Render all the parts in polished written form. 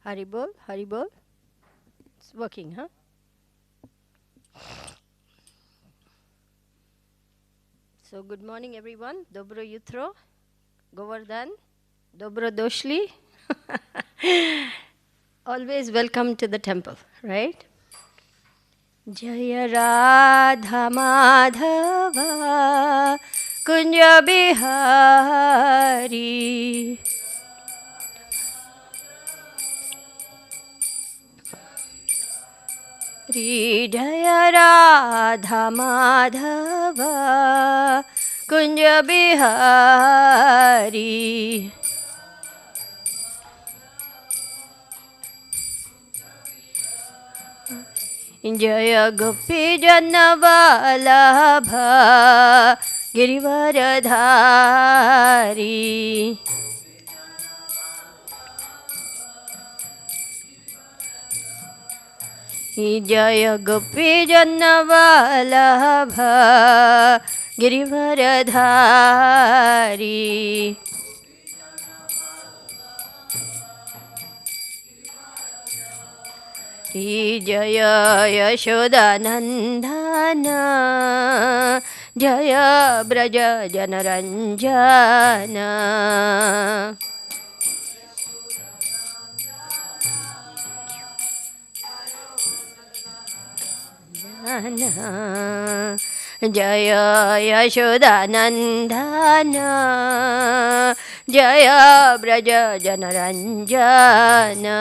Haribol, Haribol. It's working, huh? So good morning everyone. Dobro jutro. Govardhan. Dobro došli. Always welcome to the temple, right? Jaya Radha Madhava Kunja Bihari Jaya Radha Madhava Kunja Bihari Jaya Gopi Jana Vallabha Girivaradhari Jaya Gopi Jana Vallabha Girivaradhari Jaya Yashoda Nandana Jaya Braja Janaranjana Jaya Yashoda Nandana Jaya Braja Janaranjana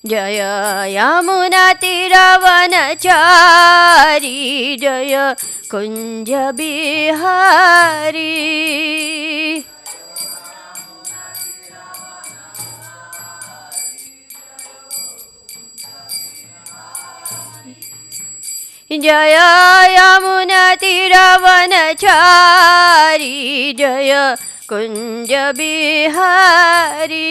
Jaya Yamuna Tiravanachari Jaya Kunja Bihari Jaya Yamuna Tiravanachari Jaya Kunja Bihari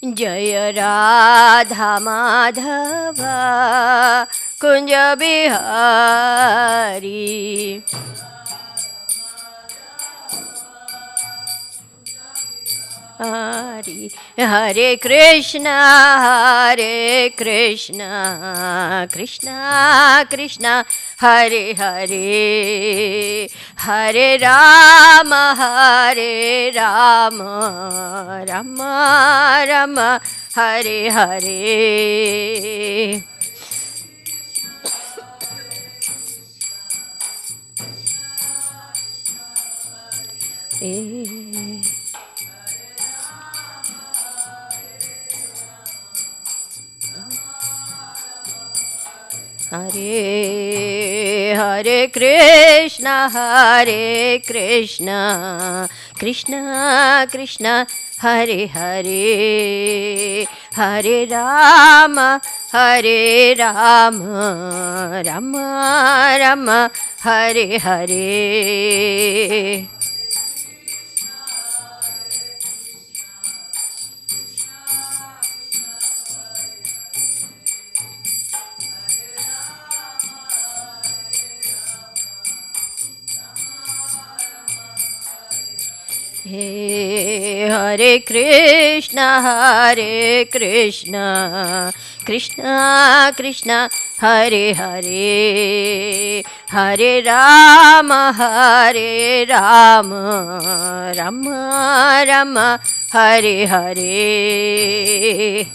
Jaya Radha Madhava Kunja Bihari Hari Hare Krišna Hare Krišna Krishna Krishna Hare Hare Hare Rama Hare Rama Rama Rama Hare Hare Hare Hare Krišna Hare Krišna Krishna Krishna Hare Hare Hare Rama Hare Rama Rama Rama Hare Hare Hare Krišna Hare Krišna Krishna Krishna Hare Hare Hare Rama Hare Rama Rama Rama Hare Hare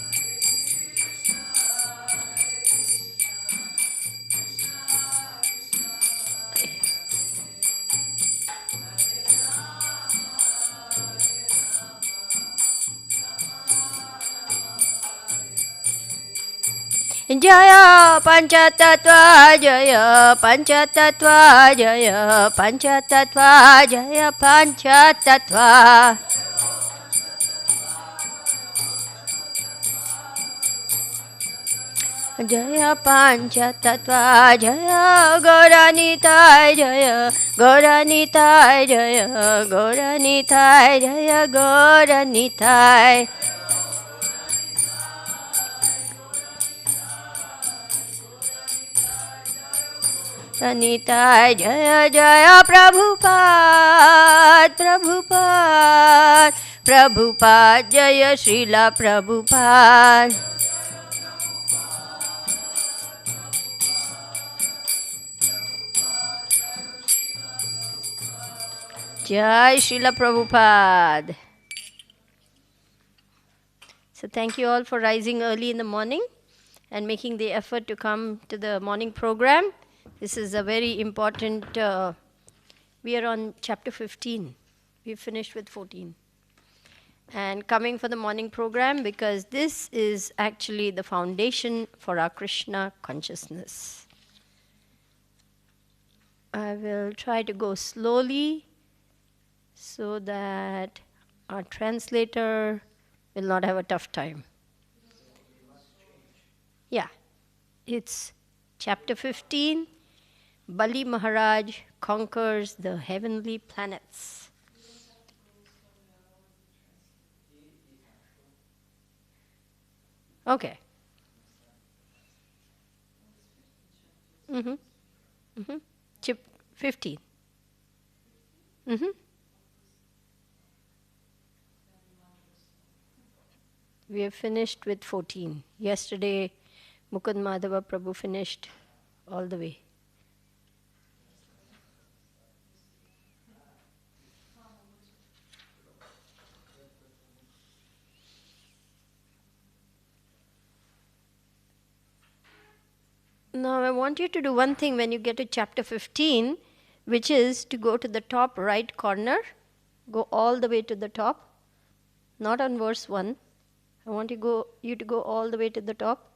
Jaya Panchatattva Jaya Panchatattva Jaya Panchatattva Jaya Panchatattva Jaya Panchatattva Jaya Gauranitai Jaya Gauranitai Jaya Gauranitai Jaya Gauranitai Nitai Jaya Jaya Prabhupada Prabhupada Prabhupada Jaya Srila Prabhupada Jai Srila Prabhupada. So thank you all for rising early in the morning and making the effort to come to the morning program. This is a very important, we are on chapter 15. We've finished with 14. And coming for the morning program because this is actually the foundation for our Krishna consciousness. I will try to go slowly so that our translator will not have a tough time. Yeah, it's chapter 15, Bali Maharaj conquers the heavenly planets. Okay. Chip 15. We have finished with 14. Yesterday, Mukund Madhava Prabhu finished all the way. Now I want you to do one thing when you get to chapter 15, which is to go to the top right corner, go all the way to the top, not on verse 1. I want you to go all the way to the top.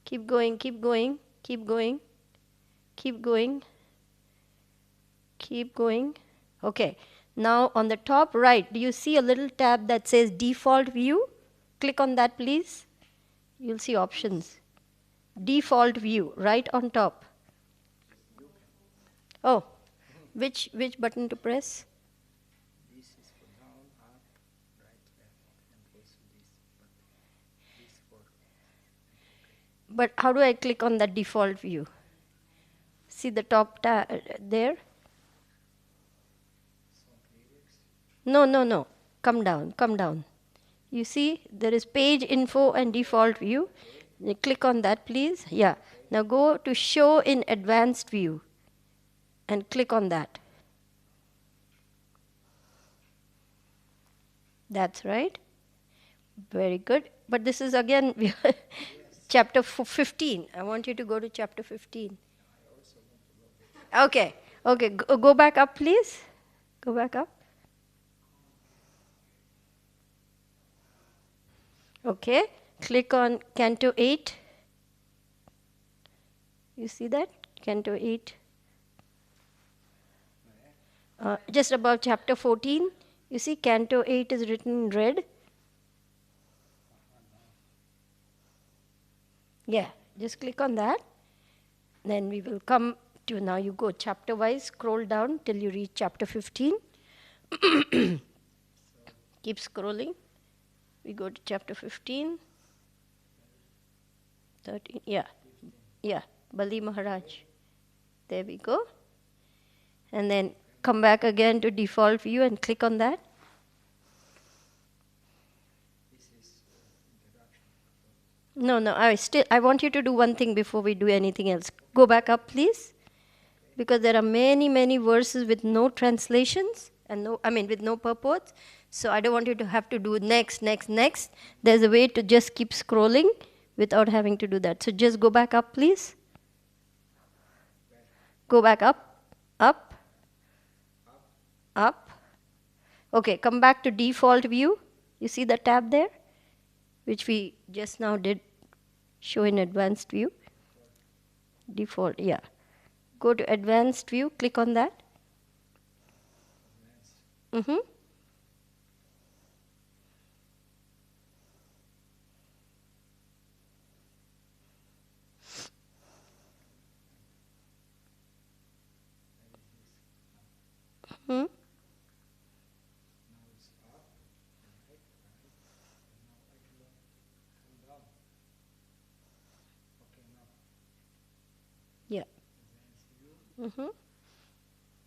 Keep going, keep going, keep going, keep going, keep going. Okay, now on the top right, do you see a little tab that says default view? Click on that, please. You'll see options. Default view, right on top. Oh, which button to press? This is for down, up, right, left, and also this for. But how do I click on that default view? See the top there? No. Come down. You see, there is page info and default view. You click on that, please. Yeah. Now go to show in advanced view and click on that. That's right. Very good. But this is again chapter 15. I want you to go to chapter 15. Okay. Go back up, please. Go back up. Okay. Click on Canto 8. You see that? Canto 8. Just above chapter 14. You see Canto 8 is written in red. Yeah, just click on that. Then we will come to, now you go chapter wise, scroll down till you reach chapter 15. Keep scrolling. We go to chapter 15. 13, yeah, Bali Maharaj. There we go. And then come back again to default view and click on that. No, I want you to do one thing before we do anything else. Go back up, please. Because there are many verses with no translations and with no purports. So I don't want you to have to do next. There's a way to just keep scrolling without having to do that. So just go back up, please. Go back up. Okay, come back to default view. You see the tab there? Which we just now did show in advanced view. Default, yeah. Go to advanced view, click on that.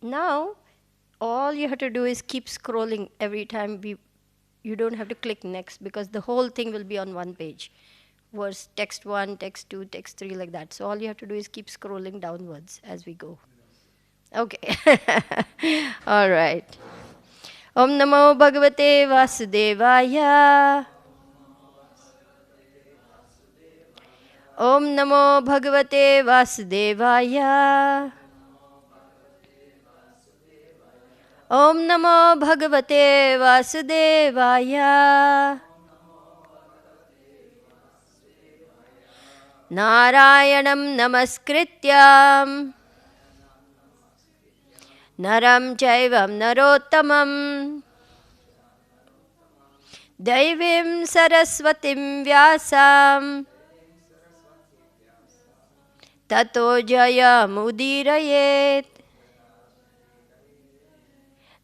Now, all you have to do is keep scrolling every time. You don't have to click next because the whole thing will be on one page. Verse text 1, text 2, text 3, like that. So all you have to do is keep scrolling downwards as we go. Okay. All right. Om Namo Bhagavate Vasudevaya. Om Namo Bhagavate Vasudevaya. Om Namo Bhagavate Vasudevaya. Narayanam Namaskrityam Naram Chaivam Narottamam Daivim Saraswatim Vyasam Tato Jayam Udirayet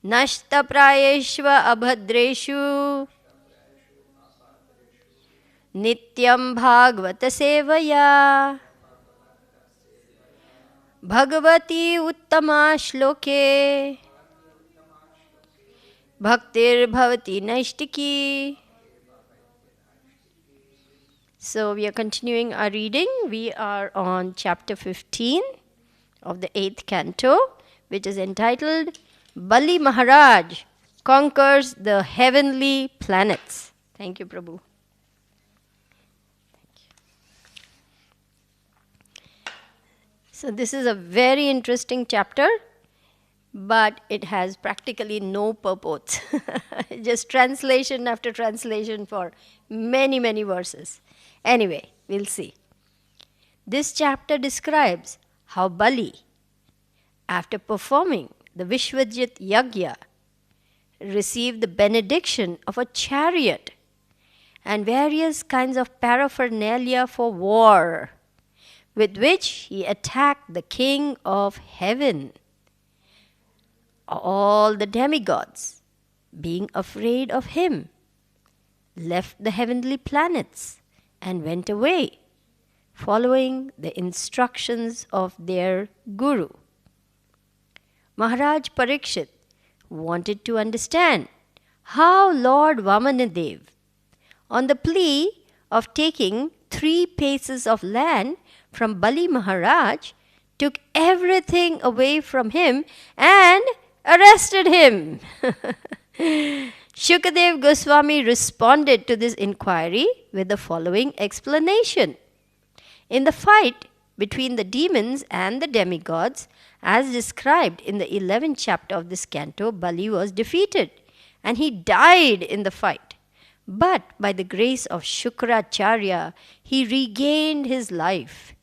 Nashta Prayeshva Abhadreshu Nityam Bhagavata Sevaya Bhagavati Uttama Shloke Bhaktir Bhavati Naishtiki. So we are continuing our reading. We are on chapter 15 of the 8th canto, which is entitled Bali Maharaj Conquers the Heavenly Planets. Thank you, Prabhu. So this is a very interesting chapter, but it has practically no purport. Just translation after translation for many, many verses. Anyway, we'll see. This chapter describes how Bali, after performing the Vishwajit Yagya, received the benediction of a chariot and various kinds of paraphernalia for war, with which he attacked the king of heaven. All the demigods, being afraid of him, left the heavenly planets and went away, following the instructions of their guru. Maharaj Parikshit wanted to understand how Lord Vamanadev, on the plea of taking 3 paces of land from Bali Maharaj, took everything away from him and arrested him. Shukadev Goswami responded to this inquiry with the following explanation. In the fight between the demons and the demigods, as described in the 11th chapter of this canto, Bali was defeated and he died in the fight. But by the grace of Shukracharya, he regained his life.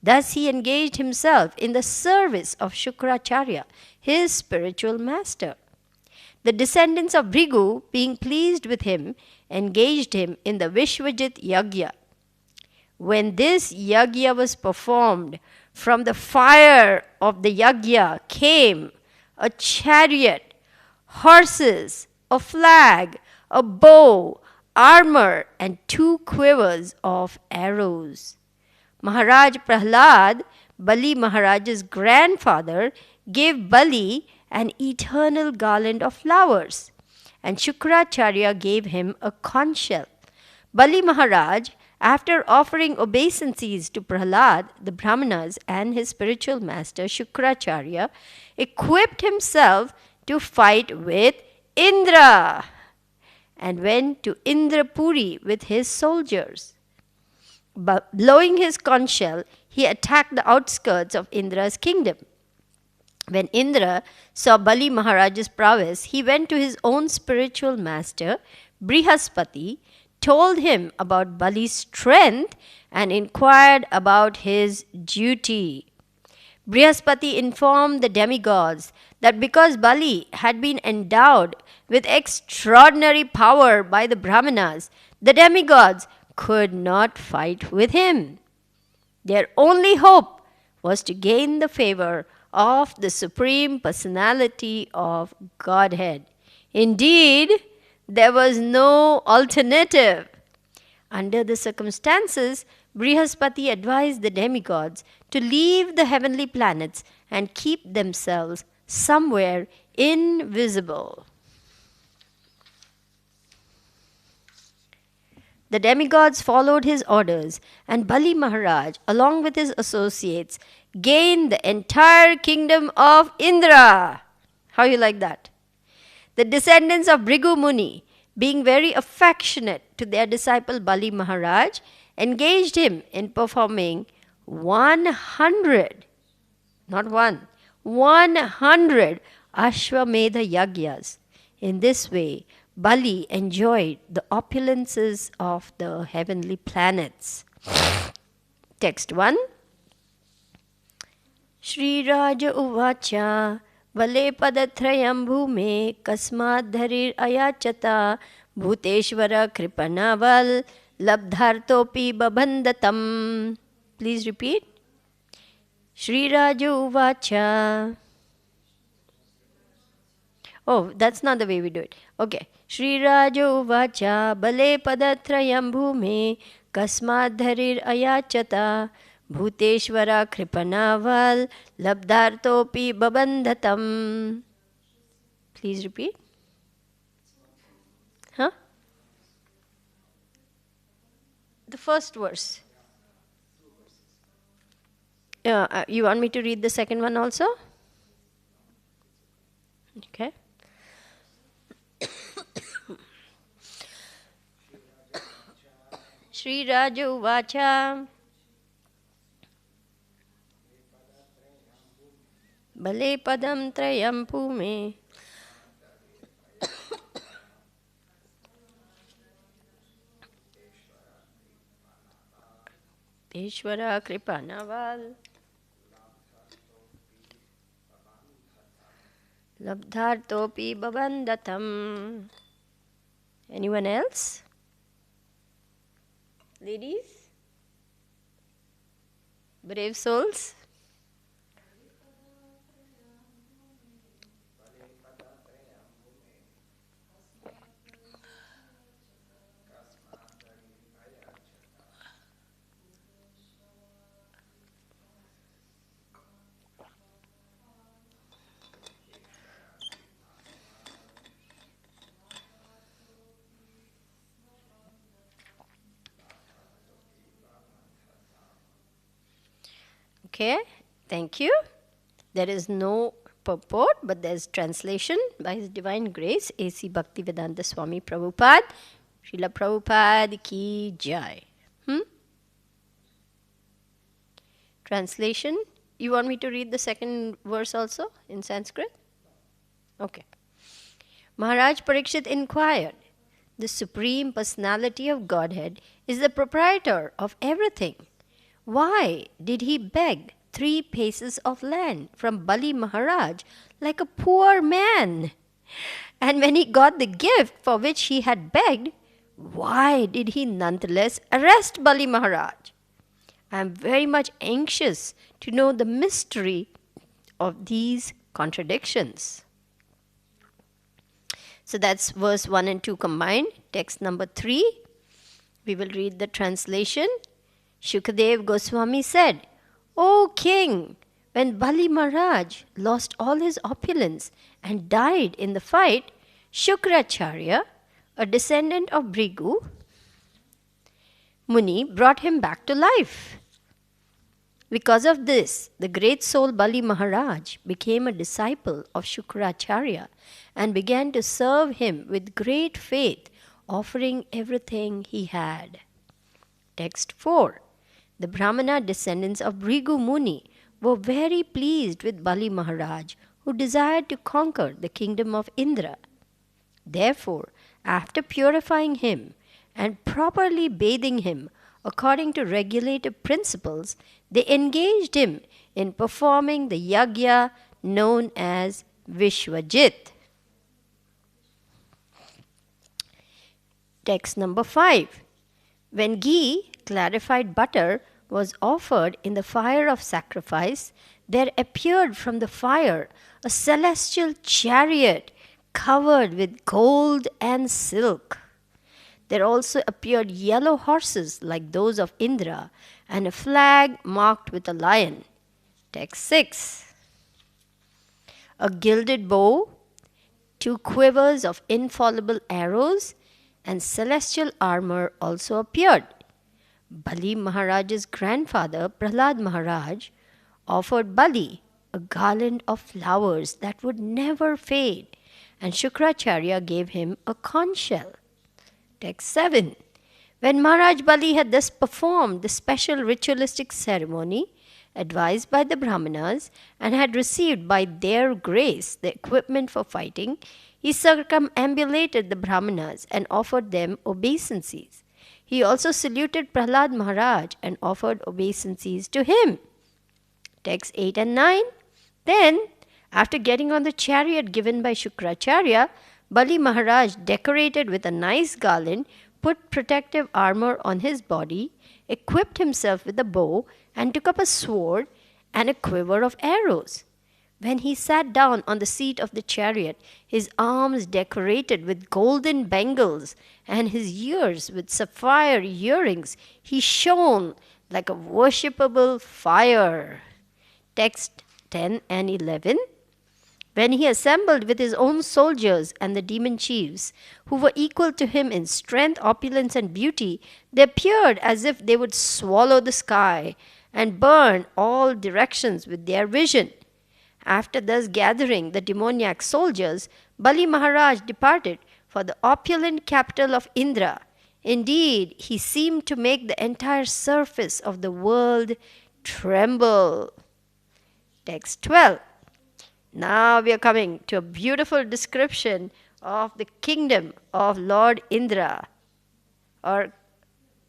Thus he engaged himself in the service of Shukracharya, his spiritual master. The descendants of Bhrigu, being pleased with him, engaged him in the Vishwajit Yagya. When this Yagya was performed, from the fire of the Yagya came a chariot, horses, a flag, a bow, armor, and 2 quivers of arrows. Maharaj Prahlad, Bali Maharaj's grandfather, gave Bali an eternal garland of flowers, and Shukracharya gave him a conch shell. Bali Maharaj, after offering obeisances to Prahlad, the Brahmanas, and his spiritual master Shukracharya, equipped himself to fight with Indra and went to Indrapuri with his soldiers. But blowing his conch shell, he attacked the outskirts of Indra's kingdom. When Indra saw Bali Maharaj's prowess, he went to his own spiritual master, Brihaspati, told him about Bali's strength, and inquired about his duty. Brihaspati informed the demigods that because Bali had been endowed with extraordinary power by the Brahmanas, the demigods could not fight with him. Their only hope was to gain the favor of the Supreme Personality of Godhead. Indeed, there was no alternative. Under the circumstances, Brihaspati advised the demigods to leave the heavenly planets and keep themselves somewhere invisible. The demigods followed his orders, and Bali Maharaj, along with his associates, gained the entire kingdom of Indra. How you like that? The descendants of Bhrigu Muni, being very affectionate to their disciple Bali Maharaj, engaged him in performing 100, not one, 100 Ashwamedha Yagyas. In this way, Bali enjoyed the opulences of the heavenly planets. Text 1. Shri Raja Uvacha Vale Padatrayam Bhume Kasmad Dharir Ayachata Bhuteshwara Kripanaval Labdhartopi Babhandatam. Please repeat. Shri Raja Uvacha. Oh, that's not the way we do it. Okay. Shri Raja Uvacha Bale Padatrayam Bhume Kasmad Dharir Ayachata Bhuteshwara Kripanaval Labdhartopi Babandhatam. Please repeat. Huh? The first verse. You want me to read the second one also? Okay. Shri Raja Uvacha Bale Padam Trayam Bhume Ishvara Kripanaval Labdhartopi Babandhatam. Anyone else? Ladies? Brave souls? Okay, thank you. There is no purport, but there is translation by His Divine Grace, A.C. Bhaktivedanta Swami Prabhupada. Srila Prabhupada ki jai. Translation. You want me to read the second verse also in Sanskrit? Okay. Maharaj Parikshit inquired, the Supreme Personality of Godhead is the proprietor of everything. Why did he beg 3 paces of land from Bali Maharaj like a poor man? And when he got the gift for which he had begged, why did he nonetheless arrest Bali Maharaj? I am very much anxious to know the mystery of these contradictions. So that's verse 1 and 2 combined. Text number 3. We will read the translation. Shukadev Goswami said, O king, when Bali Maharaj lost all his opulence and died in the fight, Shukracharya, a descendant of Bhrigu Muni, brought him back to life. Because of this, the great soul Bali Maharaj became a disciple of Shukracharya and began to serve him with great faith, offering everything he had. Text 4. The Brahmana descendants of Bhrigu Muni were very pleased with Bali Maharaj, who desired to conquer the kingdom of Indra. Therefore, after purifying him and properly bathing him according to regulative principles, they engaged him in performing the yagya known as Vishwajit. Text number 5. When ghee, clarified butter, was offered in the fire of sacrifice, there appeared from the fire a celestial chariot covered with gold and silk. There also appeared yellow horses like those of Indra and a flag marked with a lion. Text 6. a gilded bow, 2 quivers of infallible arrows, and celestial armor also appeared. Bali Maharaj's grandfather, Prahlad Maharaj, offered Bali a garland of flowers that would never fade, and Shukracharya gave him a conch shell. Text 7. When Maharaj Bali had thus performed the special ritualistic ceremony advised by the Brahmanas and had received by their grace the equipment for fighting, he circumambulated the Brahmanas and offered them obeisances. He also saluted Prahlad Maharaj and offered obeisances to him. Text 8 and 9. Then, after getting on the chariot given by Shukracharya, Bali Maharaj, decorated with a nice garland, put protective armor on his body, equipped himself with a bow, and took up a sword and a quiver of arrows. When he sat down on the seat of the chariot, his arms decorated with golden bangles and his ears with sapphire earrings, he shone like a worshipable fire. Text 10 and 11. When he assembled with his own soldiers and the demon chiefs, who were equal to him in strength, opulence, and beauty, they appeared as if they would swallow the sky and burn all directions with their vision. After thus gathering the demoniac soldiers, Bali Maharaj departed for the opulent capital of Indra. Indeed, he seemed to make the entire surface of the world tremble. Text 12. Now we are coming to a beautiful description of the kingdom of Lord Indra. Or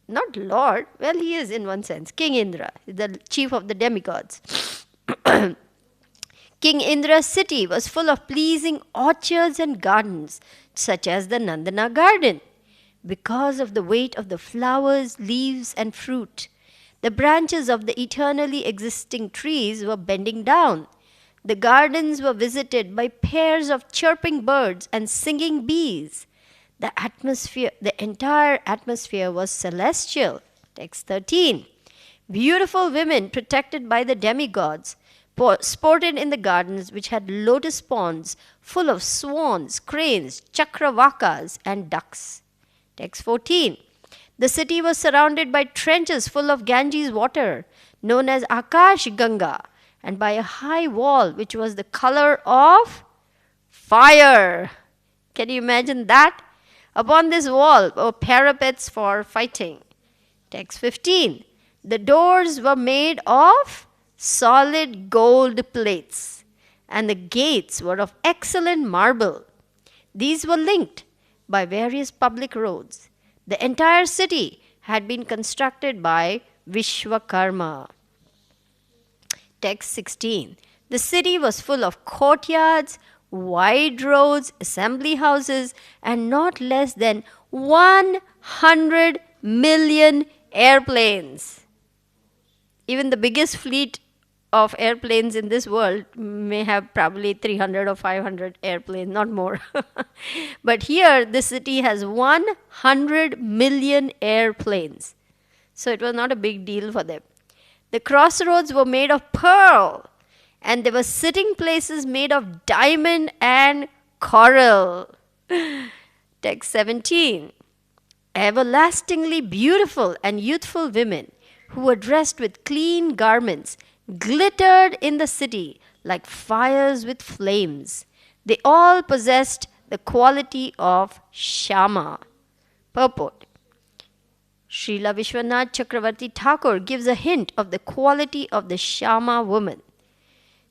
not Lord, well, he is in one sense, King Indra, the chief of the demigods. King Indra's city was full of pleasing orchards and gardens, such as the Nandana garden. Because of the weight of the flowers, leaves, and fruit, the branches of the eternally existing trees were bending down. The gardens were visited by pairs of chirping birds and singing bees. The entire atmosphere was celestial. Text 13. Beautiful women protected by the demigods sported in the gardens which had lotus ponds full of swans, cranes, chakravakas, and ducks. Text 14. The city was surrounded by trenches full of Ganges water, known as Akash Ganga, and by a high wall which was the color of fire. Can you imagine that? Upon this wall were parapets for fighting. Text 15. The doors were made of solid gold plates, and the gates were of excellent marble. These were linked by various public roads. The entire city had been constructed by Vishwakarma. Text 16. The city was full of courtyards, wide roads, assembly houses, and not less than 100 million airplanes. Even the biggest fleet of airplanes in this world may have probably 300 or 500 airplanes, not more. But here, the city has 100 million airplanes. So it was not a big deal for them. The crossroads were made of pearl, and there were sitting places made of diamond and coral. Text 17. Everlastingly beautiful and youthful women who were dressed with clean garments glittered in the city like fires with flames. They all possessed the quality of Shama. Purport. Srila Vishwanath Chakravarti Thakur gives a hint of the quality of the Shama woman.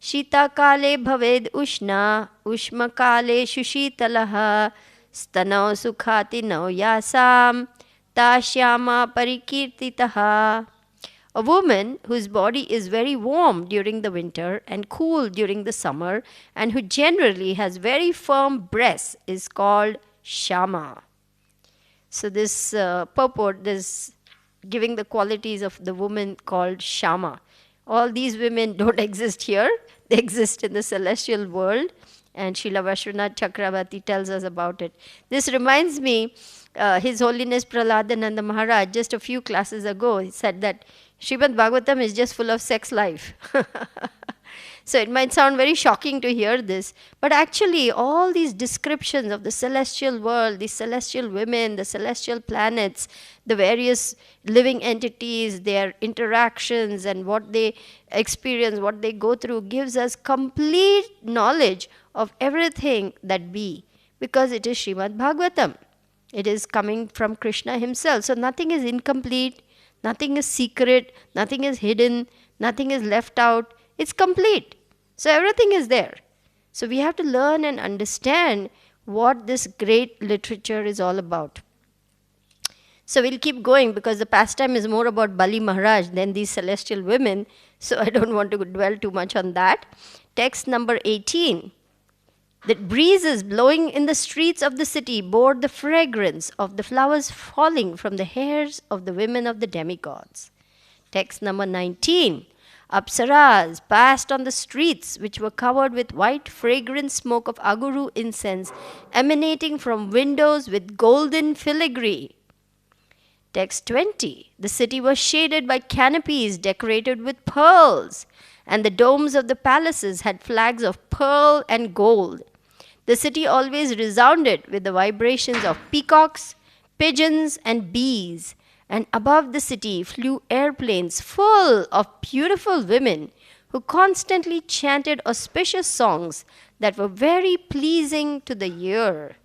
Shita kale bhaved ushna, ushma kale shushitalaha, stanau sukhati nau yasam, ta shyama parikirtitaha. A woman whose body is very warm during the winter and cool during the summer, and who generally has very firm breasts, is called Shama. So this purport is giving the qualities of the woman called Shama. All these women don't exist here. They exist in the celestial world. And Srila Vishwanath Chakravarti tells us about it. This reminds me, His Holiness Prahladananda Maharaj, just a few classes ago, he said that Srimad Bhagavatam is just full of sex life. So it might sound very shocking to hear this, but actually all these descriptions of the celestial world, the celestial women, the celestial planets, the various living entities, their interactions and what they experience, what they go through, gives us complete knowledge of everything that be, because it is Srimad Bhagavatam. It is coming from Krishna himself. So nothing is incomplete, nothing is secret, nothing is hidden, nothing is left out. It's complete. So everything is there. So we have to learn and understand what this great literature is all about. So we'll keep going because the pastime is more about Bali Maharaj than these celestial women. So I don't want to dwell too much on that. Text number 18. The breezes blowing in the streets of the city bore the fragrance of the flowers falling from the hairs of the women of the demigods. Text number 19. Apsaras passed on the streets which were covered with white fragrant smoke of aguru incense emanating from windows with golden filigree. Text 20. The city was shaded by canopies decorated with pearls, and the domes of the palaces had flags of pearl and gold. The city always resounded with the vibrations of peacocks, pigeons, and bees, and above the city flew airplanes full of beautiful women who constantly chanted auspicious songs that were very pleasing to the ear.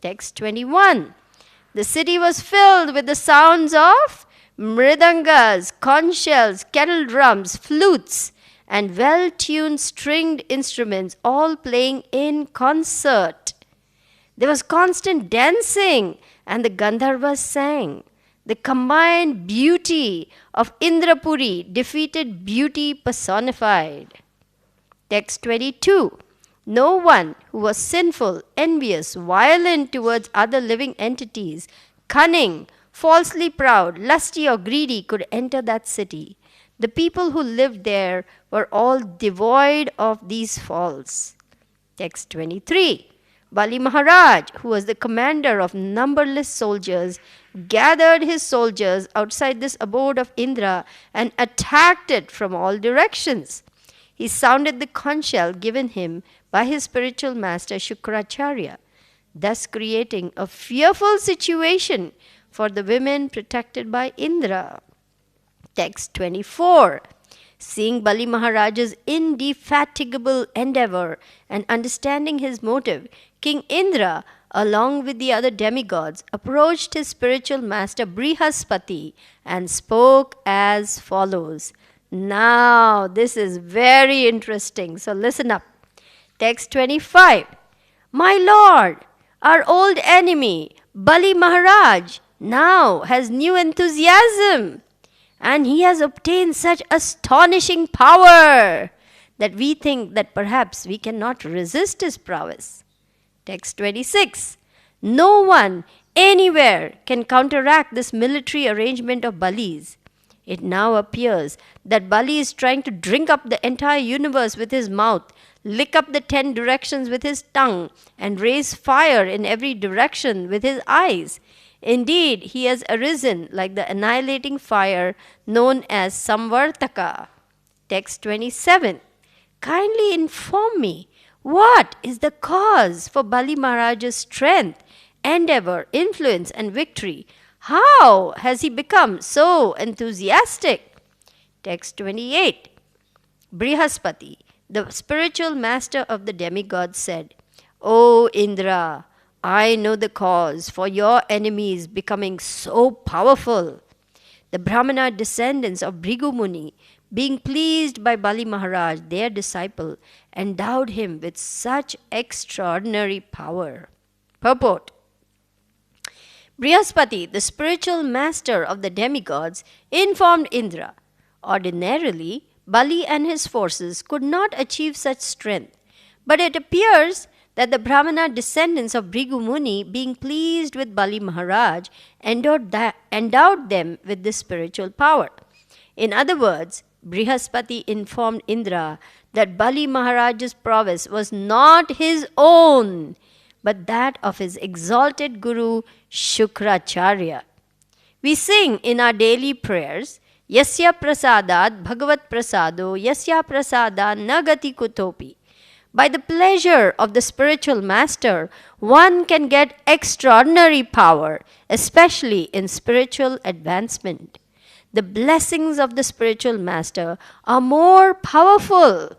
Text 21. The city was filled with the sounds of mridangas, conch shells, kettle drums, flutes, and well-tuned stringed instruments all playing in concert. There was constant dancing, and the Gandharvas sang. The combined beauty of Indrapuri defeated beauty personified. Text 22. No one who was sinful, envious, violent towards other living entities, cunning, falsely proud, lusty or greedy could enter that city. The people who lived there were all devoid of these faults. Text 23. Bali Maharaj, who was the commander of numberless soldiers, gathered his soldiers outside this abode of Indra and attacked it from all directions. He sounded the conch shell given him by his spiritual master Shukracharya, thus creating a fearful situation for the women protected by Indra. Text 24. Seeing Bali Maharaj's indefatigable endeavor and understanding his motive, King Indra, along with the other demigods, approached his spiritual master Brihaspati and spoke as follows. Now, this is very interesting, so listen up. Text 25. My lord, our old enemy, Bali Maharaj, now has new enthusiasm, and he has obtained such astonishing power that we think that perhaps we cannot resist his prowess. Text 26. No one anywhere can counteract this military arrangement of Bali's. It now appears that Bali is trying to drink up the entire universe with his mouth, lick up the 10 directions with his tongue, and raise fire in every direction with his eyes. Indeed, he has arisen like the annihilating fire known as Samvartaka. Text 27. Kindly inform me, what is the cause for Bali Maharaj's strength, endeavor, influence, and victory? How has he become so enthusiastic? Text 28. Brihaspati, the spiritual master of the demigods, said, O Indra, I know the cause for your enemies becoming so powerful. The Brahmana descendants of Bhrigu Muni, being pleased by Bali Maharaj, their disciple, endowed him with such extraordinary power. Purport. Brihaspati, the spiritual master of the demigods, informed Indra, ordinarily, Bali and his forces could not achieve such strength, but it appears that the Brahmana descendants of Bhrigu Muni, being pleased with Bali Maharaj, endowed them with this spiritual power. In other words, Brihaspati informed Indra that Bali Maharaj's prowess was not his own, but that of his exalted guru Shukracharya. We sing in our daily prayers, Yasya prasadat bhagavat prasado yasya prasada nagati kutopi. By the pleasure of the spiritual master, one can get extraordinary power, especially in spiritual advancement. The blessings of the spiritual master are more powerful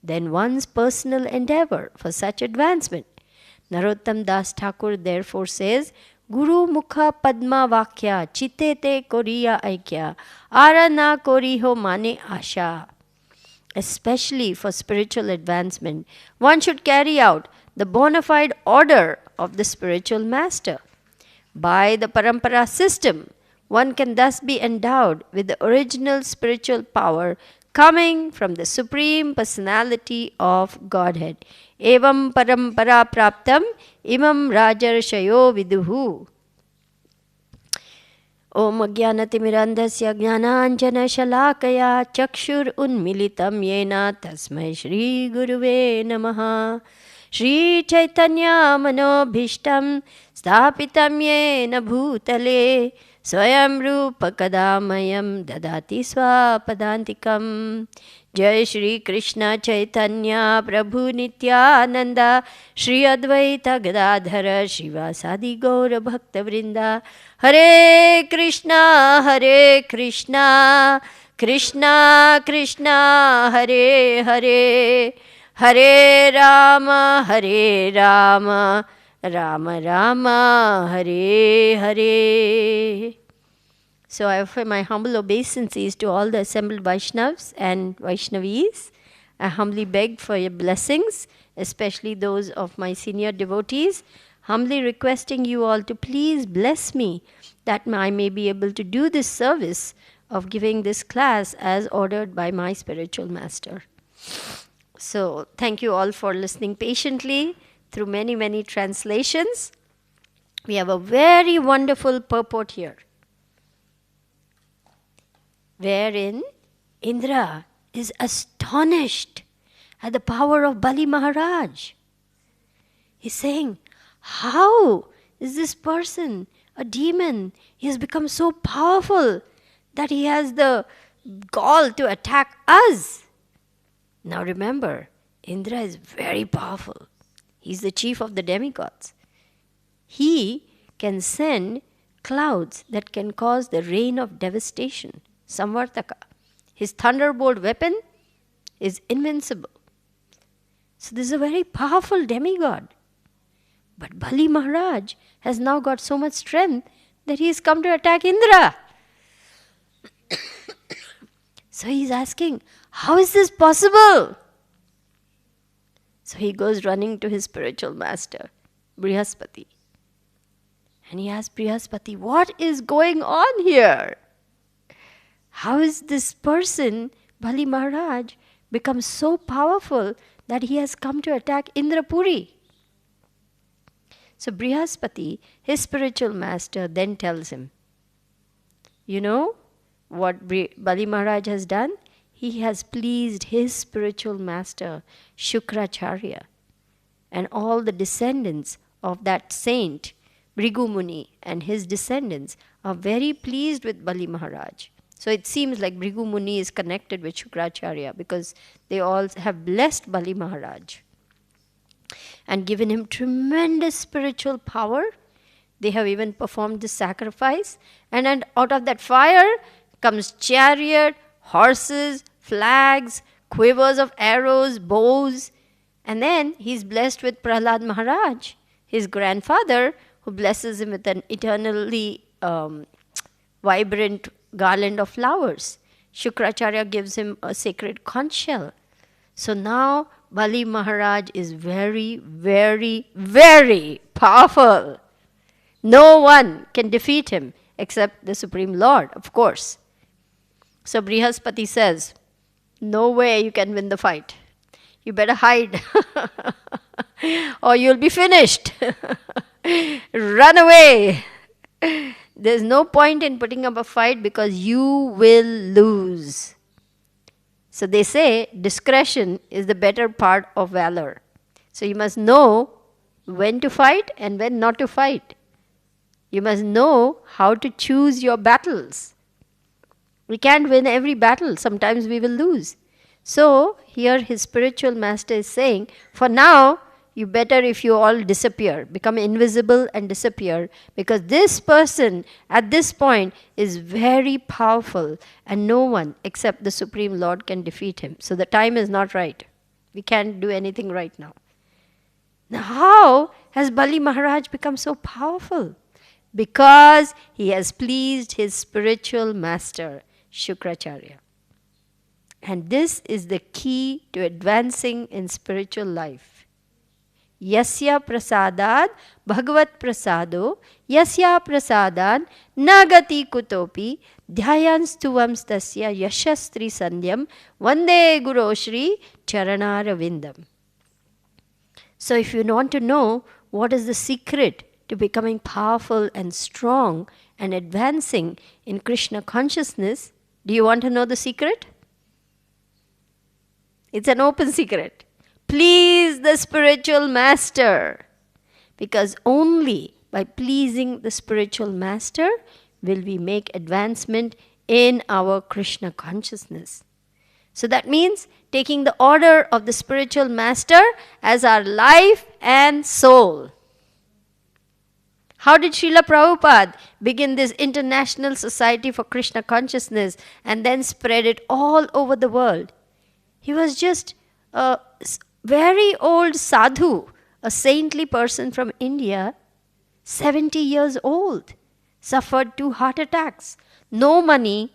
than one's personal endeavor for such advancement. Narottam Das Thakur therefore says, Guru Mukha Padma Vakya Chitete Koriya Aikya Arana Koriho Mane Asha. Especially for spiritual advancement, one should carry out the bona fide order of the spiritual master. By the parampara system, one can thus be endowed with the original spiritual power coming from the Supreme Personality of Godhead. Evam parampara praptam imam rajarshayo viduhu. Om Ajnanatimirandhasya Jnananjana Shalakaya Chakshur Unmilitam Yena Tasmai Shri Guruve Namaha. Shri Chaitanya Manobhishtam Sthapitam Yena Bhutale Swayam Rupa Kadamayam Dadati Swapadantikam. Jai Shri Krishna Chaitanya Prabhu Nityananda Shri Advaita Gadadhara Shivasadi Gaura Bhakta Vrinda. Hare Krishna Krishna Krishna Hare Hare Hare Rama Rama Rama Hare Hare. So I offer my humble obeisances to all the assembled Vaishnavas and Vaishnavis. I humbly beg for your blessings, especially those of my senior devotees, humbly requesting you all to please bless me that I may be able to do this service of giving this class as ordered by my spiritual master. So thank you all for listening patiently through many, many translations. We have a very wonderful purport here, wherein Indra is astonished at the power of Bali Maharaj. He's saying, how is this person, a demon, he has become so powerful that he has the gall to attack us? Now remember, Indra is very powerful. He's the chief of the demigods. He can send clouds that can cause the rain of devastation. Samvartaka. His thunderbolt weapon is invincible. So this is a very powerful demigod. But Bali Maharaj has now got so much strength that he has come to attack Indra. So he's asking, how is this possible? So he goes running to his spiritual master, Brihaspati. And he asks Brihaspati, what is going on here? How is this person, Bali Maharaj, become so powerful that he has come to attack Indrapuri? So Brihaspati, his spiritual master, then tells him, you know what Bali Maharaj has done? He has pleased his spiritual master, Shukracharya, and all the descendants of that saint, Bhrigu Muni, and his descendants are very pleased with Bali Maharaj. So it seems like Bhrigu Muni is connected with Shukracharya because they all have blessed Bali Maharaj and given him tremendous spiritual power. They have even performed the sacrifice, and out of that fire comes chariot, horses, flags, quivers of arrows, bows, and then he's blessed with Prahlad Maharaj, his grandfather, who blesses him with an eternally vibrant garland of flowers. Shukracharya gives him a sacred conch shell. So now Bali Maharaj is very, very, very powerful. No one can defeat him except the Supreme Lord, of course. So Brihaspati says, no way you can win the fight. You better hide or you'll be finished. Run away. There's no point in putting up a fight because you will lose. So they say discretion is the better part of valor. So you must know when to fight and when not to fight. You must know how to choose your battles. We can't win every battle. Sometimes we will lose. So, here his spiritual master is saying, for now, you better if you all disappear, become invisible and disappear, because this person at this point is very powerful and no one except the Supreme Lord can defeat him. So the time is not right. We can't do anything right now. Now how has Bali Maharaj become so powerful? Because he has pleased his spiritual master, Shukracharya. And this is the key to advancing in spiritual life. Yasya prasadad bhagavat prasado yasya prasadad nagati kutopi dhyayanstuvam stasya yashastri sandhyam vande guru shri charanaravindam. So if you want to know what is the secret to becoming powerful and strong and advancing in Krishna consciousness, do you want to know the secret? It's an open secret. Please the spiritual master. Because only by pleasing the spiritual master will we make advancement in our Krishna consciousness. So that means taking the order of the spiritual master as our life and soul. How did Srila Prabhupada begin this international society for Krishna consciousness and then spread it all over the world? He was just a very old sadhu, a saintly person from India, 70 years old, suffered 2 heart attacks, no money,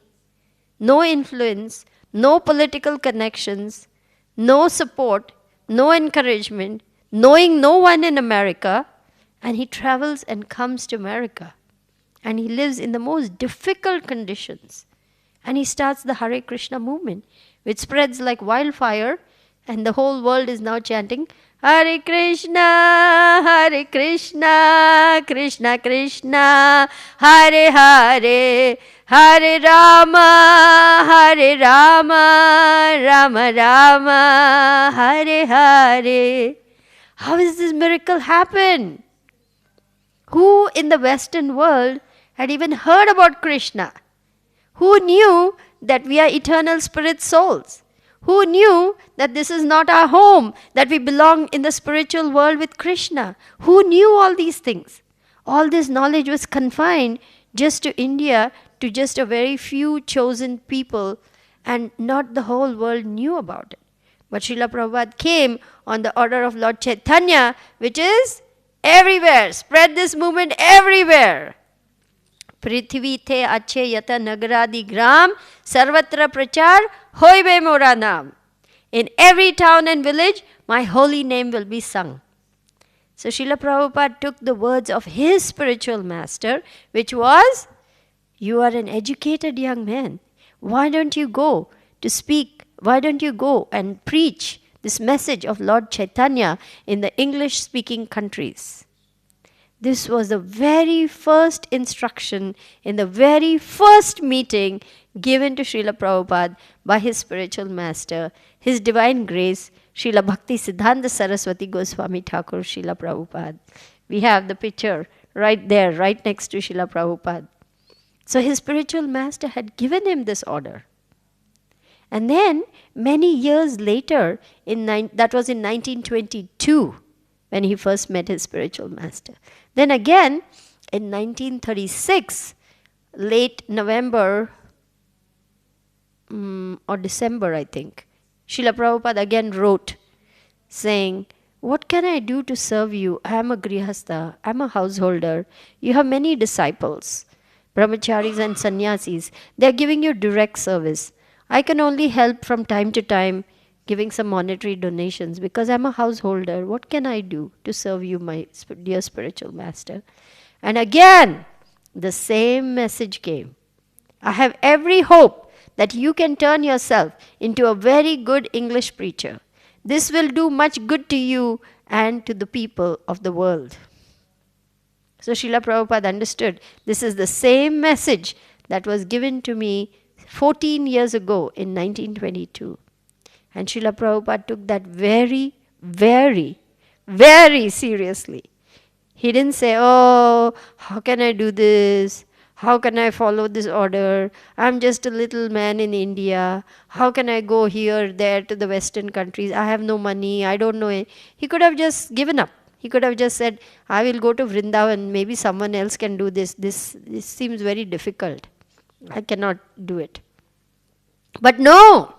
no influence, no political connections, no support, no encouragement, knowing no one in America, and he travels and comes to America. And he lives in the most difficult conditions. And he starts the Hare Krishna movement, which spreads like wildfire, and the whole world is now chanting, Hare Krishna, Hare Krishna, Krishna Krishna, Hare Hare, hare-rama, hare-rama, rama-rama, hare-hare. How does this miracle happen? Who in the Western world had even heard about Krishna? Who knew that we are eternal spirit souls? Who knew that this is not our home, that we belong in the spiritual world with Krishna? Who knew all these things? All this knowledge was confined just to India, to just a very few chosen people, and not the whole world knew about it. But Srila Prabhupada came on the order of Lord Chaitanya, which is everywhere. Spread this movement everywhere. Prithvi the ache yata nagaradi gram sarvatra prachar hoibe mora naam. In every town and village, my holy name will be sung. So Srila Prabhupada took the words of his spiritual master, which was, you are an educated young man. Why don't you go to speak? Why don't you go and preach this message of Lord Chaitanya in the English-speaking countries? This was the very first instruction in the very first meeting given to Srila Prabhupada by his spiritual master, His Divine Grace, Srila Bhakti Siddhanta Saraswati Goswami Thakur Srila Prabhupada. We have the picture right there, right next to Srila Prabhupada. So his spiritual master had given him this order. And then, many years later, that was in 1922, when he first met his spiritual master. Then again, in 1936, late November or December, I think, Srila Prabhupada again wrote, saying, what can I do to serve you? I am a grihastha, I am a householder. You have many disciples, brahmacharis and sannyasis. They are giving you direct service. I can only help from time to time, giving some monetary donations, because I'm a householder. What can I do to serve you, my dear spiritual master? And again, the same message came. I have every hope that you can turn yourself into a very good English preacher. This will do much good to you and to the people of the world. So Srila Prabhupada understood this is the same message that was given to me 14 years ago in 1922. And Srila Prabhupada took that very, very, very seriously. He didn't say, oh, how can I do this? How can I follow this order? I'm just a little man in India. How can I go here, there to the Western countries? I have no money. I don't know. He could have just given up. He could have just said, I will go to Vrindavan. Maybe someone else can do this. This seems very difficult. I cannot do it. But no!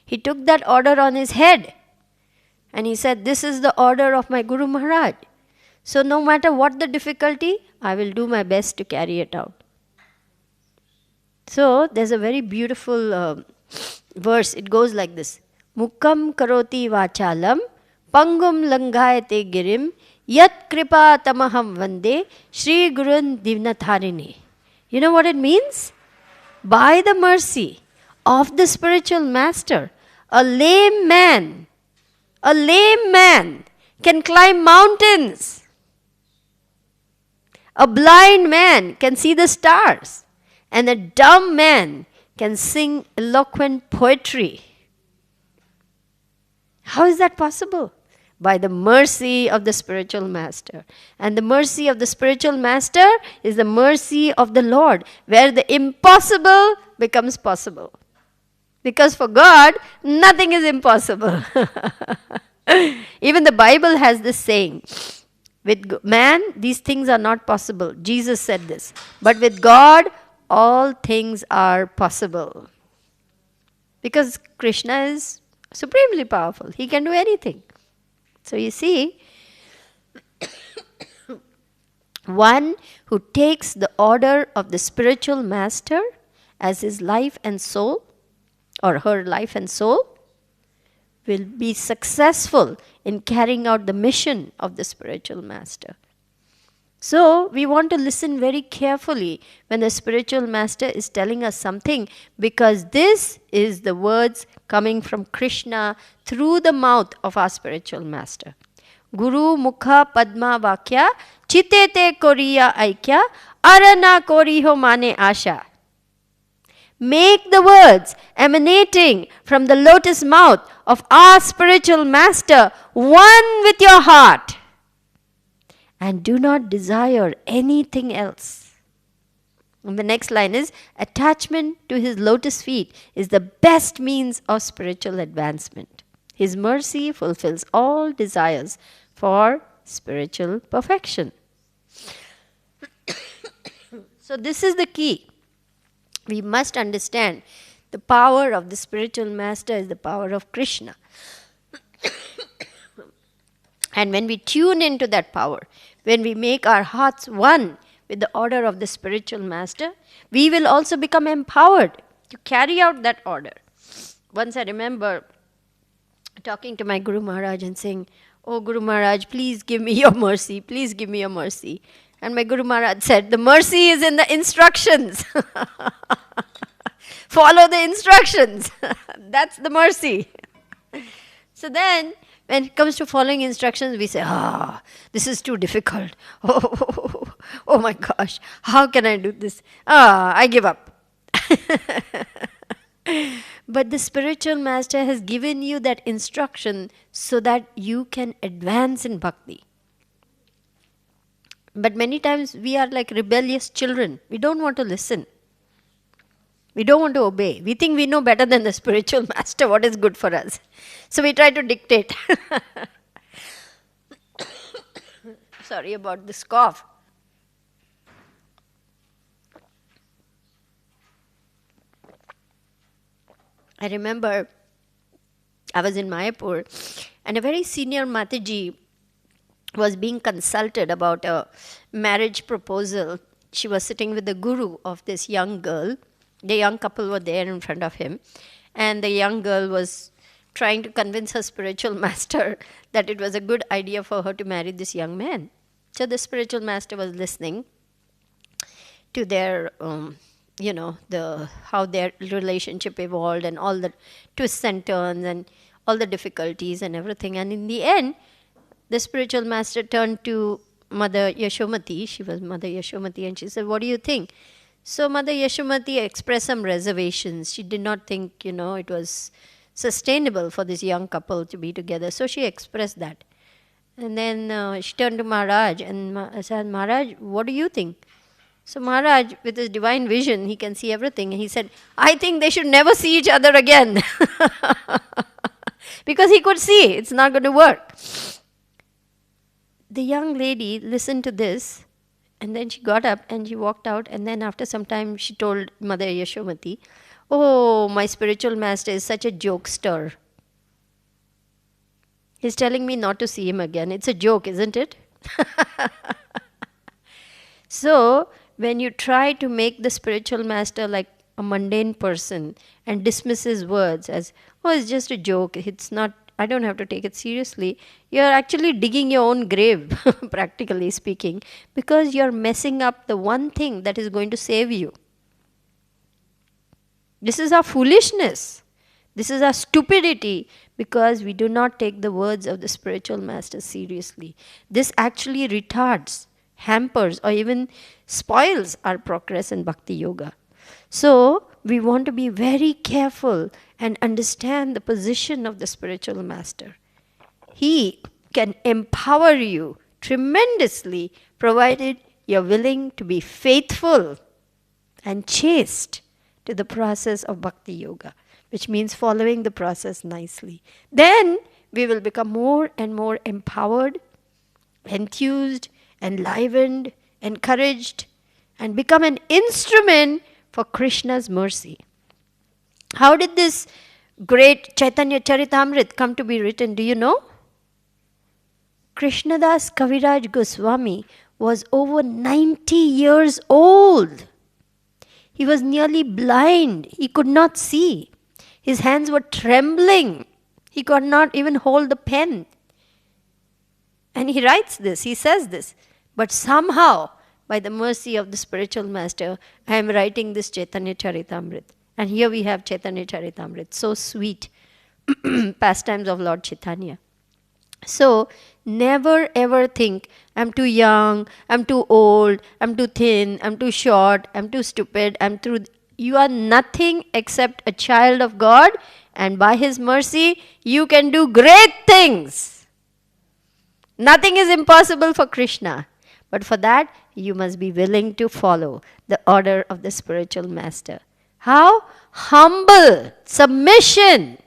He took that order on his head. And he said, this is the order of my Guru Maharaj. So no matter what the difficulty, I will do my best to carry it out. So there's a very beautiful verse. It goes like this. Mukkam karoti vachalam pangum langayate girim yat kripa tamaham vande Shri Gurun Divnatharini. You know what it means? By the mercy of the spiritual master, a lame man can climb mountains. A blind man can see the stars. And a dumb man can sing eloquent poetry. How is that possible? By the mercy of the spiritual master. And the mercy of the spiritual master is the mercy of the Lord, where the impossible becomes possible. Because for God, nothing is impossible. Even the Bible has this saying, with man, these things are not possible. Jesus said this. But with God, all things are possible. Because Krishna is supremely powerful. He can do anything. So you see, one who takes the order of the spiritual master as his life and soul, or her life and soul, will be successful in carrying out the mission of the spiritual master. So we want to listen very carefully when the spiritual master is telling us something, because this is the words coming from Krishna through the mouth of our spiritual master. Guru Mukha Padma Vakya Chitete Koriya Aikya Arana Koriho Mane Asha. Make the words emanating from the lotus mouth of our spiritual master one with your heart. And do not desire anything else. And the next line is, attachment to his lotus feet is the best means of spiritual advancement. His mercy fulfills all desires for spiritual perfection. So this is the key. We must understand the power of the spiritual master is the power of Krishna. And when we tune into that power, when we make our hearts one with the order of the spiritual master, we will also become empowered to carry out that order. Once I remember talking to my Guru Maharaj and saying, "Oh Guru Maharaj, please give me your mercy, please give me your mercy." And my Guru Maharaj said, "The mercy is in the instructions." Follow the instructions. That's the mercy. So then, when it comes to following instructions, we say, this is too difficult. Oh my gosh, how can I do this? I give up. But the spiritual master has given you that instruction so that you can advance in bhakti. But many times we are like rebellious children. We don't want to listen. We don't want to obey. We think we know better than the spiritual master what is good for us. So we try to dictate. Sorry about this cough. I remember I was in Mayapur and a very senior Mataji was being consulted about a marriage proposal. She was sitting with the guru of this young girl. The young couple were there in front of him. And the young girl was trying to convince her spiritual master that it was a good idea for her to marry this young man. So the spiritual master was listening to their, how their relationship evolved and all the twists and turns and all the difficulties and everything. And in the end, the spiritual master turned to Mother Yashomati. She was Mother Yashomati, and she said, "What do you think?" So Mother Yashomati expressed some reservations. She did not think, it was sustainable for this young couple to be together. So she expressed that. And then she turned to Maharaj and said, "Maharaj, what do you think?" So Maharaj, with his divine vision, he can see everything. And he said, I think they should never see each other again. Because he could see, it's not going to work. The young lady listened to this, and then she got up and she walked out. And then after some time, she told Mother Yashomati, oh, my spiritual master is such a jokester. He's telling me not to see him again. It's a joke, isn't it? So, when you try to make the spiritual master like a mundane person and dismiss his words as, oh, it's just a joke, it's not, I don't have to take it seriously, you're actually digging your own grave, practically speaking, because you're messing up the one thing that is going to save you. This is our foolishness. This is our stupidity, because we do not take the words of the spiritual master seriously. This actually retards, hampers, or even spoils our progress in bhakti-yoga. So, we want to be very careful and understand the position of the spiritual master. He can empower you tremendously, provided you're willing to be faithful and chaste to the process of bhakti-yoga, which means following the process nicely. Then, we will become more and more empowered, enthused, enlivened, encouraged, and become an instrument for Krishna's mercy. How did this great Chaitanya Charitamrita come to be written? Do you know? Krishnadas Kaviraj Goswami was over 90 years old. He was nearly blind. He could not see. His hands were trembling. He could not even hold the pen. And he writes this, he says this. But somehow, by the mercy of the spiritual master, I am writing this Chaitanya Charitamrita. And here we have Chaitanya Charitamrita, so sweet, pastimes of Lord Chaitanya. So, never ever think, I'm too young, I'm too old, I'm too thin, I'm too short, I'm too stupid, You are nothing except a child of God, and by His mercy, you can do great things. Nothing is impossible for Krishna. But for that, you must be willing to follow the order of the spiritual master. How? Humble, submission.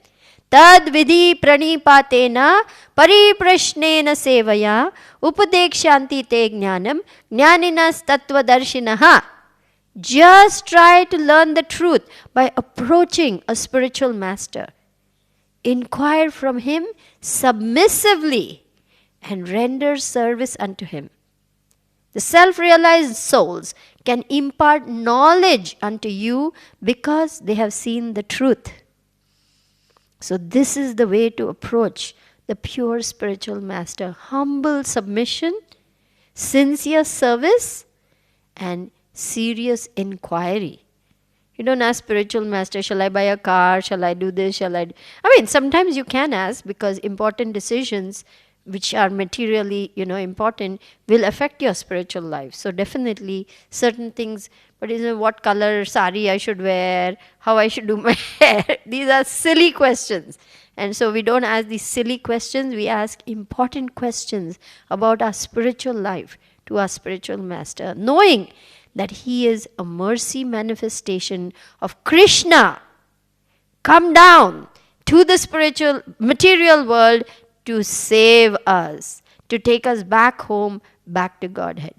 Tad vidhi pranipatena pariprashnena sevaya upadekshanti te jnanam jnaninas tattvadarshinaha. Just try to learn the truth by approaching a spiritual master. Inquire from him submissively and render service unto him. The self-realized souls can impart knowledge unto you because they have seen the truth. So this is the way to approach the pure spiritual master. Humble submission, sincere service, and serious inquiry. You don't ask spiritual master, shall I buy a car? Shall I do this? Sometimes you can ask, because important decisions which are materially, important, will affect your spiritual life. So definitely certain things, but what color sari I should wear, how I should do my hair, these are silly questions. And so we don't ask these silly questions, we ask important questions about our spiritual life to our spiritual master, knowing that he is a mercy manifestation of Krishna, come down to the spiritual, material world to save us, to take us back home, back to Godhead.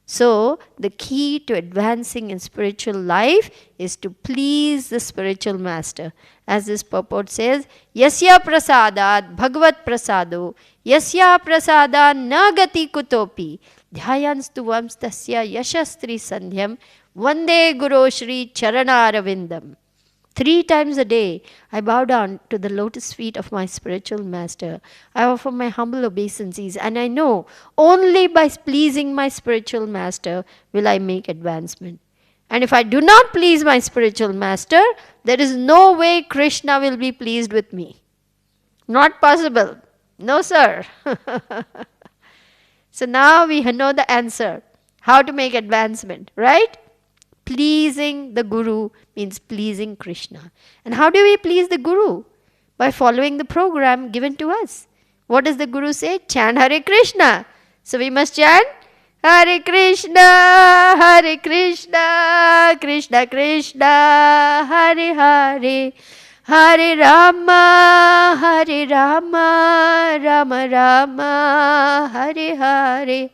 So, the key to advancing in spiritual life is to please the spiritual master. As this purport says, Yasya prasadat bhagavat prasado, Yasya prasada nagati kutopi, dhyayanstuvams tasya yashastri sandhyam, vande guru shri charanaravindam. 3 times a day, I bow down to the lotus feet of my spiritual master. I offer my humble obeisances, and I know only by pleasing my spiritual master will I make advancement. And if I do not please my spiritual master, there is no way Krishna will be pleased with me. Not possible. No, sir. So now we know the answer. How to make advancement, right? Pleasing the Guru means pleasing Krishna. And how do we please the Guru? By following the program given to us. What does the Guru say? Chant Hare Krishna. So we must chant Hare Krishna, Hare Krishna, Krishna Krishna, Hare Hare, hare-rama, hare-rama, rama-rama, Hare-Hare.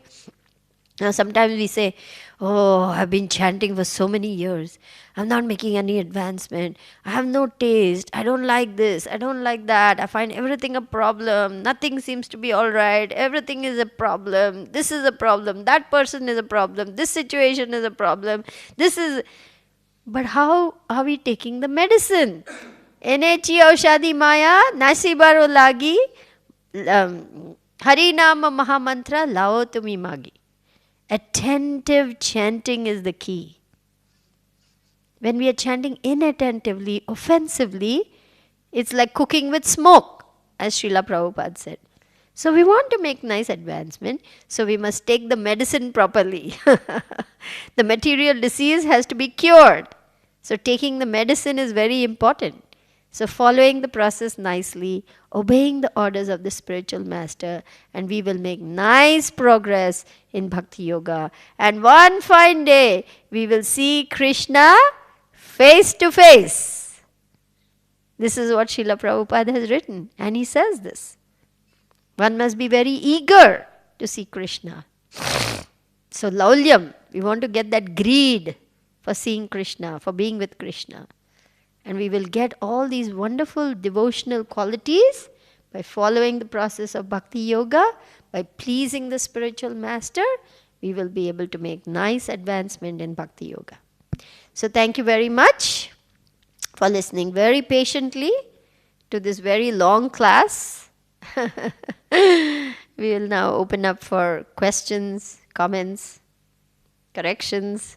Now sometimes we say, oh, I've been chanting for so many years. I'm not making any advancement. I have no taste. I don't like this. I don't like that. I find everything a problem. Nothing seems to be all right. Everything is a problem. This is a problem. That person is a problem. This situation is a problem. This is... But how are we taking the medicine? Enechi aushadhi maya, nasibaro lagi, harinama mahamantra lao tumi magi. Attentive chanting is the key. When we are chanting inattentively, offensively, it's like cooking with smoke, as Srila Prabhupada said. So we want to make nice advancement, so we must take the medicine properly. The material disease has to be cured. So taking the medicine is very important. So following the process nicely, obeying the orders of the spiritual master, and we will make nice progress in bhakti-yoga. And one fine day, we will see Krishna face to face. This is what Srila Prabhupada has written, and he says this. One must be very eager to see Krishna. So laulyam, we want to get that greed for seeing Krishna, for being with Krishna. And we will get all these wonderful devotional qualities by following the process of bhakti-yoga, by pleasing the spiritual master. We will be able to make nice advancement in bhakti-yoga. So thank you very much for listening very patiently to this very long class. We will now open up for questions, comments, corrections.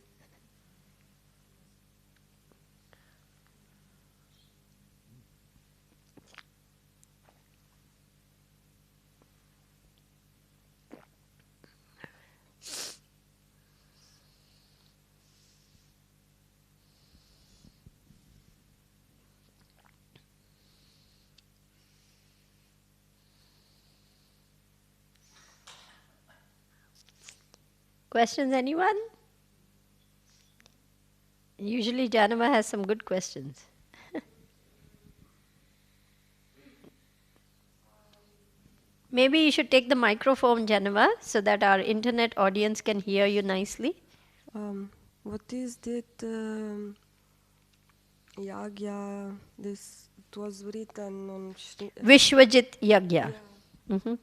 Questions, anyone? Usually Janava has some good questions. Maybe you should take the microphone, Janava, so that our internet audience can hear you nicely. What is that yagya? This it was written on Vishwajit Yagya. Yeah. Mm-hmm.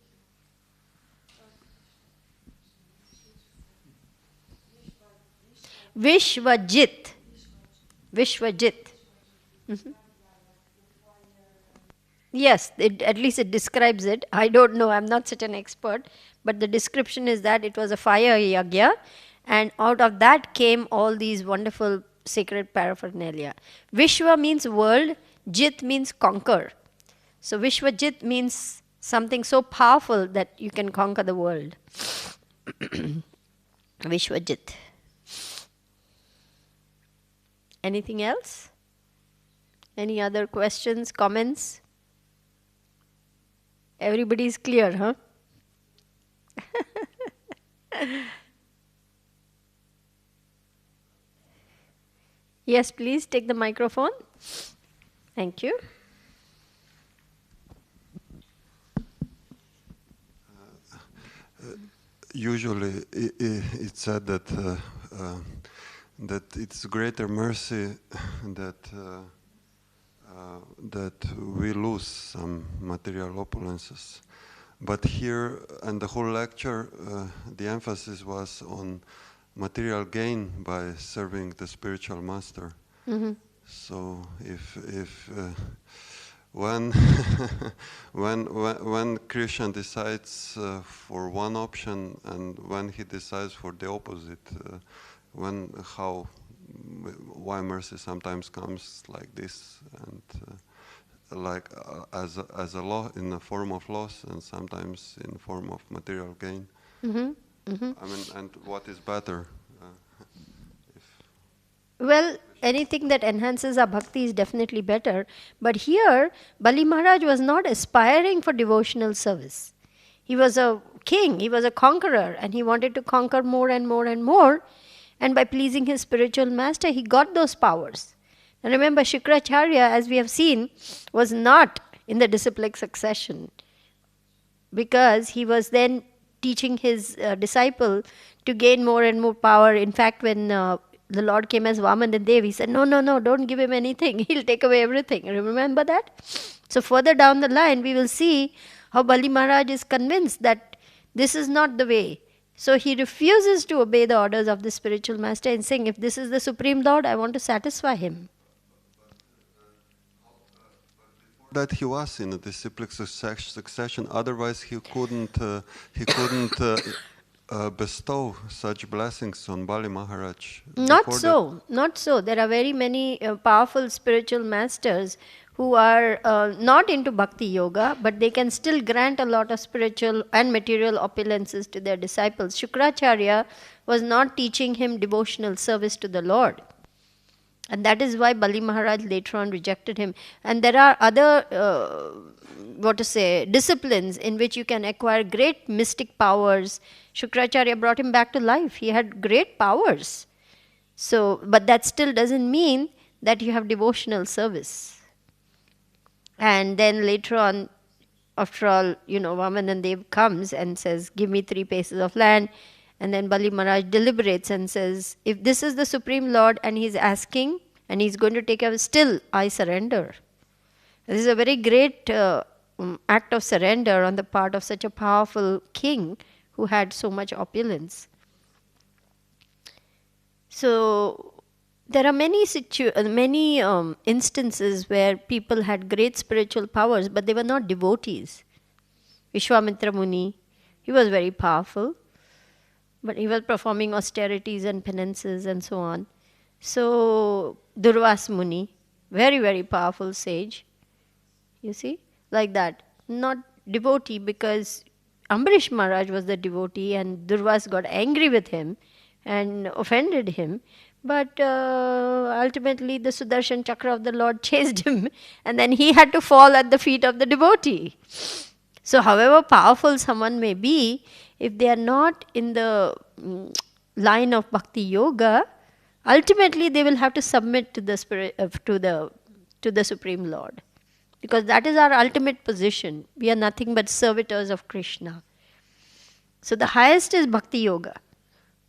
Vishwajit. Vishwajit. Mm-hmm. Yes, at least it describes it. I don't know, I'm not such an expert, but the description is that it was a fire yagya, and out of that came all these wonderful sacred paraphernalia. Vishwa means world, Jit means conquer. So Vishwajit means something so powerful that you can conquer the world. Vishwajit. Anything else? Any other questions, comments? Everybody is clear, huh? Yes, please take the microphone. Thank you. Usually it's said that that it's greater mercy that we lose some material opulences. But here, and the whole lecture, the emphasis was on material gain by serving the spiritual master. Mm-hmm. So if when when Krishna decides for one option and when he decides for the opposite, why mercy sometimes comes like this and as a law in the form of loss and sometimes in form of material gain. Mm-hmm. Mm-hmm. I mean, and what is better? Well, anything that enhances our bhakti is definitely better. But here, Bali Maharaj was not aspiring for devotional service. He was a king, he was a conqueror, and he wanted to conquer more and more and more. And by pleasing his spiritual master, he got those powers. And remember, Shukracharya, as we have seen, was not in the disciplic succession, because he was then teaching his disciple to gain more and more power. In fact, when the Lord came as Vaman and Dev, he said, no, don't give him anything. He'll take away everything. Remember that? So further down the line, we will see how Bali Maharaj is convinced that this is not the way. So he refuses to obey the orders of the spiritual master and saying, if this is the Supreme Lord, I want to satisfy him. That he was in a disciplic succession, otherwise he couldn't bestow such blessings on Bali Maharaj. Not so. There are very many powerful spiritual masters who are not into bhakti-yoga, but they can still grant a lot of spiritual and material opulences to their disciples. Shukracharya was not teaching him devotional service to the Lord. And that is why Bali Maharaj later on rejected him. And there are other, disciplines in which you can acquire great mystic powers. Shukracharya brought him back to life. He had great powers. So, but that still doesn't mean that you have devotional service. And then later on, after all, Vamanandev comes and says, give me 3 paces of land. And then Bali Maharaj deliberates and says, if this is the Supreme Lord and he's asking and he's going to take away, still I surrender. This is a very great act of surrender on the part of such a powerful king who had so much opulence. So there are many instances where people had great spiritual powers, but they were not devotees. Vishwamitra Muni, he was very powerful, but he was performing austerities and penances and so on. So Durvas Muni, very, very powerful sage, you see, like that. Not devotee, because Ambarish Maharaj was the devotee and Durvas got angry with him and offended him. But ultimately the Sudarshan Chakra of the Lord chased him, and then he had to fall at the feet of the devotee. So however powerful someone may be, if they are not in the line of bhakti-yoga, ultimately they will have to submit to the spirit, to the Supreme Lord. Because that is our ultimate position. We are nothing but servitors of Krishna. So the highest is bhakti-yoga.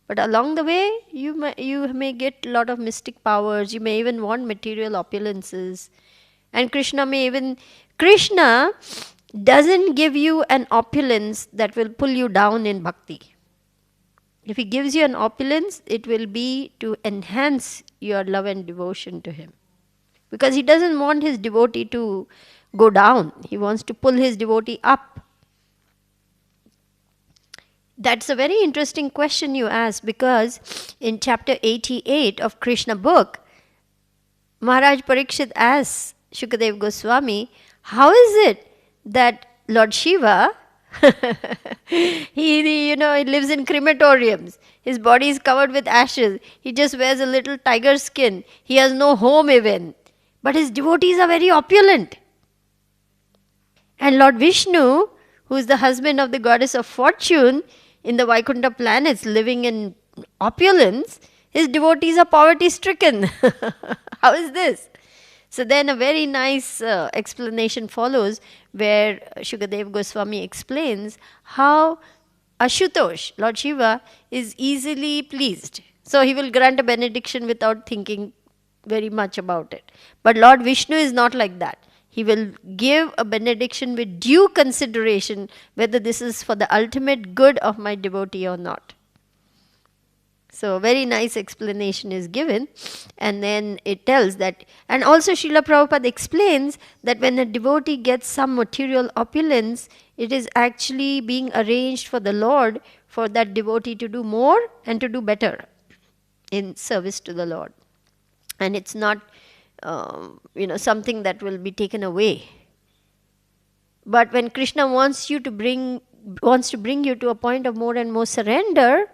But along the way, you may get a lot of mystic powers. You may even want material opulences. And Krishna doesn't give you an opulence that will pull you down in bhakti. If he gives you an opulence, it will be to enhance your love and devotion to him. Because he doesn't want his devotee to go down. He wants to pull his devotee up. That's a very interesting question you ask, because in chapter 88 of Krishna book, Maharaj Parikshit asks Shukadev Goswami, how is it that Lord Shiva, he lives in crematoriums. His body is covered with ashes. He just wears a little tiger skin. He has no home even. But his devotees are very opulent. And Lord Vishnu, who is the husband of the goddess of fortune, in the Vaikuntha planets living in opulence, his devotees are poverty-stricken. How is this? So then a very nice explanation follows, where Shukadev Goswami explains how Ashutosh, Lord Shiva, is easily pleased. So he will grant a benediction without thinking very much about it. But Lord Vishnu is not like that. He will give a benediction with due consideration whether this is for the ultimate good of my devotee or not. So a very nice explanation is given, and then it tells that, and also Srila Prabhupada explains that when a devotee gets some material opulence, it is actually being arranged for the Lord for that devotee to do more and to do better in service to the Lord. And it's not something that will be taken away. But when Krishna wants to bring you to a point of more and more surrender,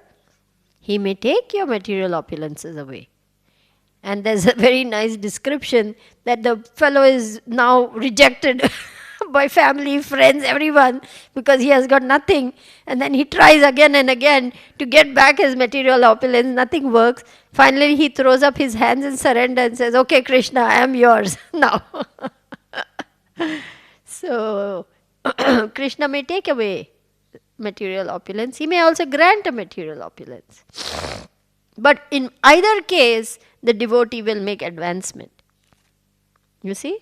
he may take your material opulences away. And there's a very nice description that the fellow is now rejected by family, friends, everyone, because he has got nothing. And then he tries again and again to get back his material opulence. Nothing works. Finally, he throws up his hands in surrender and says, okay, Krishna, I am yours now. So, Krishna may take away material opulence. He may also grant a material opulence. But in either case, the devotee will make advancement. You see?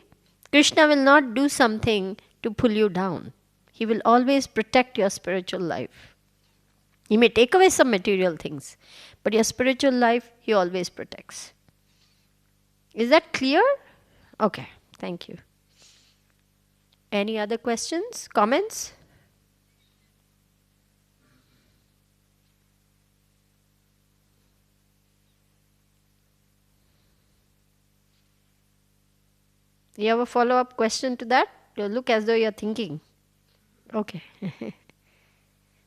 Krishna will not do something to pull you down. He will always protect your spiritual life. He may take away some material things, but your spiritual life, he always protects. Is that clear? Okay, thank you. Any other questions, comments? You have a follow-up question to that? You look as though you're thinking. Okay.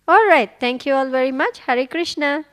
All right. Thank you all very much. Hare Krishna.